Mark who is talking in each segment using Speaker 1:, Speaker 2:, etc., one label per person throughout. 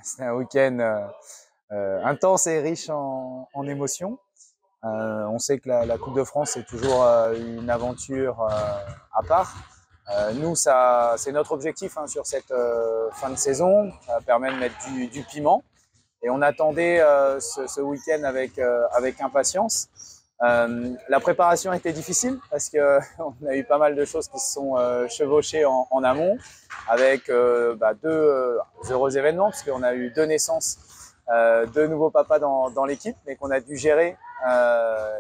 Speaker 1: C'est un week-end intense et riche en émotions. On sait que la Coupe de France est toujours une aventure à part. Nous, c'est notre objectif sur cette fin de saison. Ça permet de mettre du piment. Et on attendait ce week-end avec impatience. La préparation était difficile parce qu'on a eu pas mal de choses qui se sont chevauchées en amont avec deux heureux événements, parce qu'on a eu 2 naissances, 2 nouveaux papas dans l'équipe, mais qu'on a dû gérer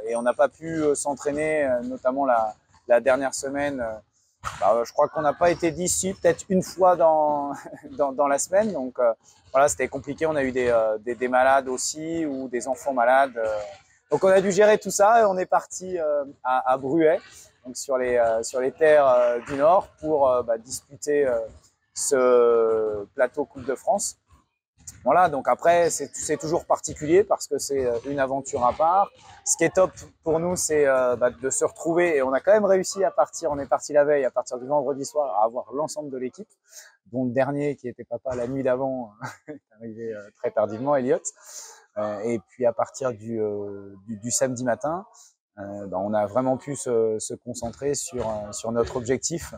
Speaker 1: et on n'a pas pu s'entraîner, notamment la dernière semaine. Je crois qu'on n'a pas été déçus, peut-être une fois dans la semaine. Donc voilà, c'était compliqué. On a eu des malades aussi ou des enfants malades. Donc on a dû gérer tout ça et on est parti à Bruay, donc sur les terres du Nord, pour disputer ce plateau Coupe de France. Voilà, donc après, c'est toujours particulier parce que c'est une aventure à part. Ce qui est top pour nous, c'est de se retrouver, et on a quand même réussi à partir. On est parti la veille, à partir du vendredi soir, à avoir l'ensemble de l'équipe, dont le dernier qui était papa la nuit d'avant est arrivé très tardivement, Elliot. Et puis à partir du samedi matin, on a vraiment pu se concentrer sur notre objectif,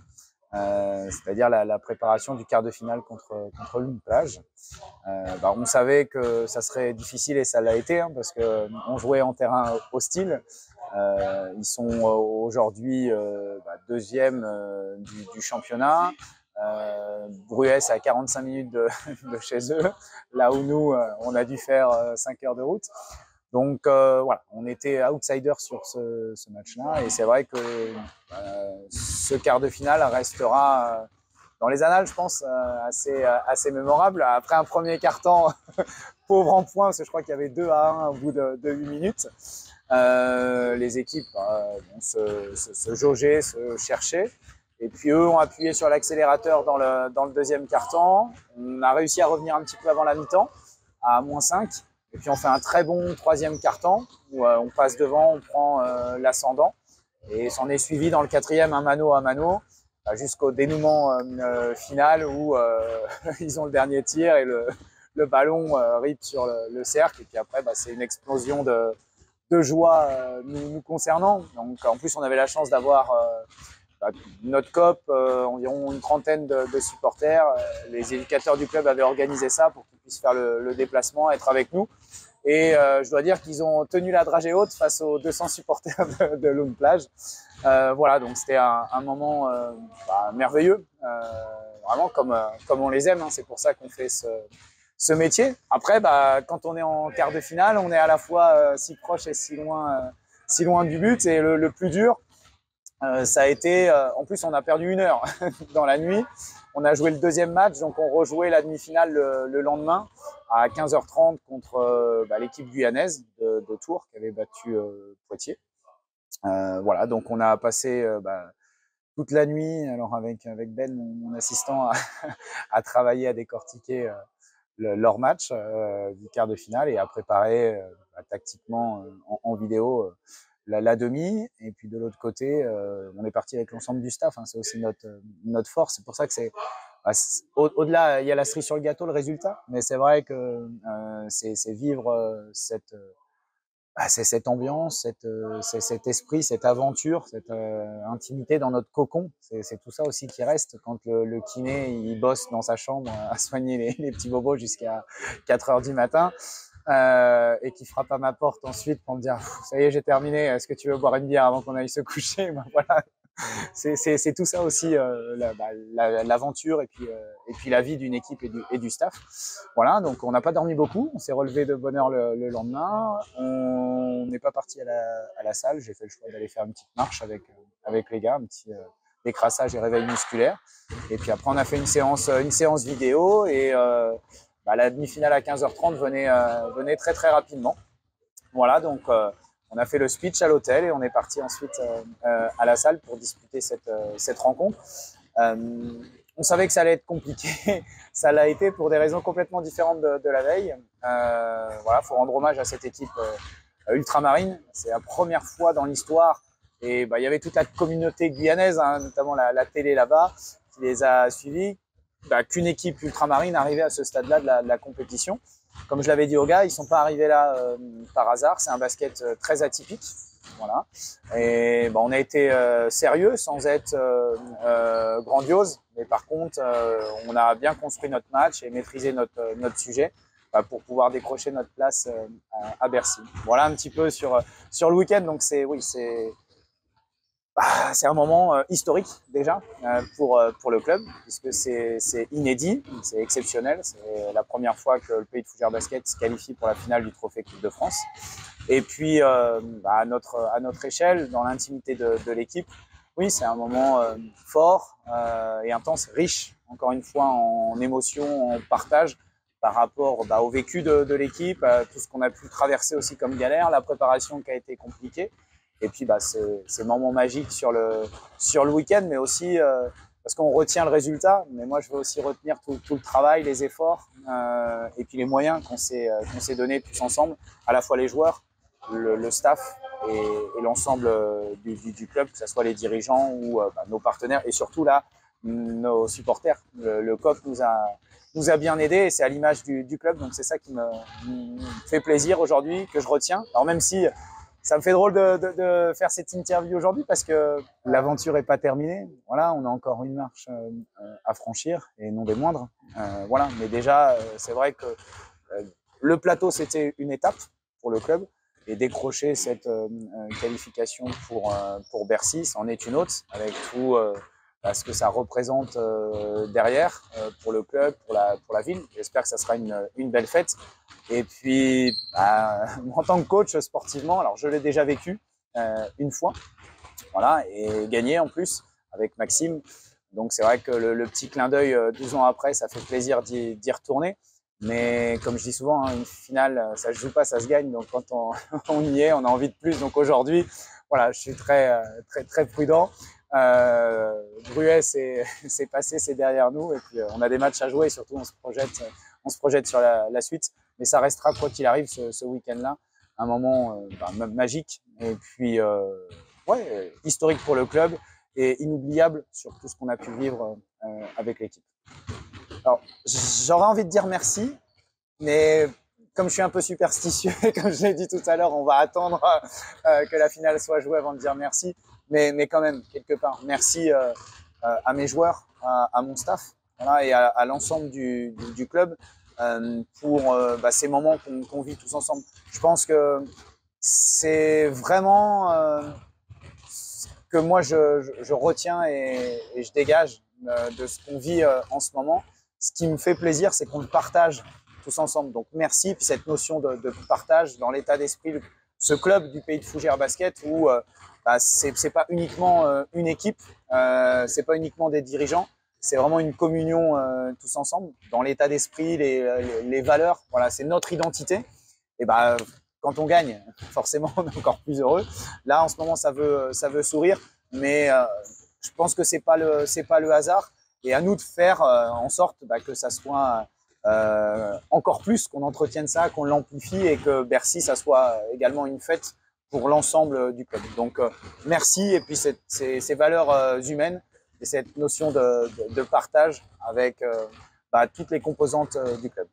Speaker 1: c'est-à-dire la préparation du quart de finale contre Lune-Plage. On savait que ça serait difficile et ça l'a été, parce qu'on jouait en terrain hostile. Ils sont aujourd'hui deuxième du championnat. Bruay, c'est à 45 minutes de chez eux, là où nous, on a dû faire 5 heures de route. Donc voilà, on était outsiders sur ce match-là, et c'est vrai que ce quart de finale restera dans les annales, je pense, assez mémorable. Après un premier quart-temps pauvre en points, parce que je crois qu'il y avait 2-1 au bout de 8 minutes. Les équipes se jaugeaient, se cherchaient. Et puis eux ont appuyé sur l'accélérateur dans le deuxième quart-temps. On a réussi à revenir un petit peu avant la mi-temps, à -5. Et puis on fait un très bon troisième quart-temps, où on passe devant, on prend l'ascendant. Et s'en est suivi dans le quatrième un mano à mano, jusqu'au dénouement final où ils ont le dernier tir et le ballon rip sur le cercle. Et puis après, c'est une explosion de joie nous concernant. Donc en plus, on avait la chance d'avoir notre COP, environ une trentaine de supporters. Les éducateurs du club avaient organisé ça pour qu'ils puissent faire le déplacement, être avec nous. Et je dois dire qu'ils ont tenu la dragée haute face aux 200 supporters de Lune-Plage. Voilà, donc c'était un moment merveilleux, vraiment comme on les aime. C'est pour ça qu'on fait ce métier. Après, quand on est en quart de finale, on est à la fois si proche et si loin du but. Et le plus dur, ça a été, en plus on a perdu 1 heure dans la nuit. On a joué le deuxième match, donc on rejouait la demi-finale le lendemain à 15h30 contre l'équipe guyanaise de Tours qui avait battu Poitiers. Voilà, donc on a passé toute la nuit, alors avec Ben, mon assistant, à travailler, à décortiquer leur match du quart de finale et à préparer tactiquement en vidéo la demi. Et puis de l'autre côté, on est parti avec l'ensemble du staff. C'est aussi notre force. C'est pour ça que c'est au-delà, il y a la cerise sur le gâteau, le résultat. Mais c'est vrai que c'est vivre cette ambiance, cet esprit, cette aventure, cette intimité dans notre cocon. C'est tout ça aussi qui reste quand le kiné il bosse dans sa chambre à soigner les petits bobos jusqu'à 4 heures du matin. Et qui frappe à ma porte ensuite pour me dire ça y est, j'ai terminé, est-ce que tu veux boire une bière avant qu'on aille se coucher? Voilà, c'est tout ça aussi, l'aventure et puis la vie d'une équipe et du staff. Voilà, donc on n'a pas dormi beaucoup, on s'est relevé de bonne heure le lendemain. On n'est pas parti à la salle, j'ai fait le choix d'aller faire une petite marche avec les gars, un petit décrassage et réveil musculaire. Et puis après on a fait une séance vidéo et la demi-finale à 15h30 venait très très rapidement. Voilà, donc on a fait le speech à l'hôtel et on est parti ensuite à la salle pour disputer cette rencontre. On savait que ça allait être compliqué, ça l'a été pour des raisons complètement différentes de la veille. Voilà, faut rendre hommage à cette équipe ultramarine. C'est la première fois dans l'histoire et il y avait toute la communauté guyanaise, notamment la télé là-bas, qui les a suivis. qu'une équipe ultramarine arrivait à ce stade-là de la compétition. Comme je l'avais dit aux gars, ils ne sont pas arrivés là par hasard. C'est un basket très atypique. Voilà. Et on a été sérieux sans être grandiose. Mais par contre, on a bien construit notre match et maîtrisé notre sujet pour pouvoir décrocher notre place à Bercy. Voilà un petit peu sur le week-end. Donc c'est un moment historique déjà pour le club, puisque c'est inédit, c'est exceptionnel. C'est la première fois que le Pays de Fougères Basket se qualifie pour la finale du Trophée Coupe de France. Et puis à notre échelle, dans l'intimité de l'équipe, oui, c'est un moment fort et intense, riche, encore une fois, en émotions, en partage par rapport au vécu de l'équipe, tout ce qu'on a pu traverser aussi comme galère, la préparation qui a été compliquée. Et puis ces moments magiques sur le week-end, mais aussi parce qu'on retient le résultat. Mais moi, je veux aussi retenir tout le travail, les efforts et puis les moyens qu'on s'est donnés tous ensemble, à la fois les joueurs, le staff et l'ensemble du club, que ce soit les dirigeants ou nos partenaires et surtout là, nos supporters. Le COP nous a bien aidés et c'est à l'image du club. Donc c'est ça qui me fait plaisir aujourd'hui, que je retiens. Alors même si ça me fait drôle de faire cette interview aujourd'hui parce que l'aventure n'est pas terminée. Voilà, on a encore une marche à franchir et non des moindres. Voilà, mais déjà, c'est vrai que le plateau, c'était une étape pour le club et décrocher cette qualification pour Bercy, c'en est une autre avec tout ce que ça représente derrière pour le club, pour la ville. J'espère que ça sera une belle fête. Et puis, en tant que coach sportivement, alors je l'ai déjà vécu une fois, voilà, et gagné en plus avec Maxime. Donc c'est vrai que le petit clin d'œil 12 ans après, ça fait plaisir d'y retourner. Mais comme je dis souvent, une finale, ça se joue pas, ça se gagne. Donc quand on y est, on a envie de plus. Donc aujourd'hui, voilà, je suis très prudent. Bruet, c'est passé, c'est derrière nous. Et puis on a des matchs à jouer et surtout on se projette sur la suite. Mais ça restera, quoi qu'il arrive, ce week-end-là, un moment magique et puis historique pour le club et inoubliable sur tout ce qu'on a pu vivre avec l'équipe. Alors, j'aurais envie de dire merci, mais comme je suis un peu superstitieux, comme je l'ai dit tout à l'heure, on va attendre que la finale soit jouée avant de dire merci. Mais quand même, quelque part, merci à mes joueurs, à mon staff, voilà, et à l'ensemble du club pour ces moments qu'on vit tous ensemble. Je pense que c'est vraiment que moi je retiens et je dégage de ce qu'on vit en ce moment. Ce qui me fait plaisir, c'est qu'on le partage tous ensemble. Donc merci, puis cette notion de partage dans l'état d'esprit, ce club du Pays de Fougères Basket où c'est pas uniquement une équipe, c'est pas uniquement des dirigeants, c'est vraiment une communion tous ensemble dans l'état d'esprit, les valeurs. Voilà, c'est notre identité. Et quand on gagne, forcément, on est encore plus heureux. Là, en ce moment, ça veut sourire, mais je pense que c'est pas le hasard. Et à nous de faire en sorte que ça soit encore plus, qu'on entretienne ça, qu'on l'amplifie et que Bercy, ça soit également une fête pour l'ensemble du club. Donc merci et puis ces valeurs humaines et cette notion de partage avec toutes les composantes du club.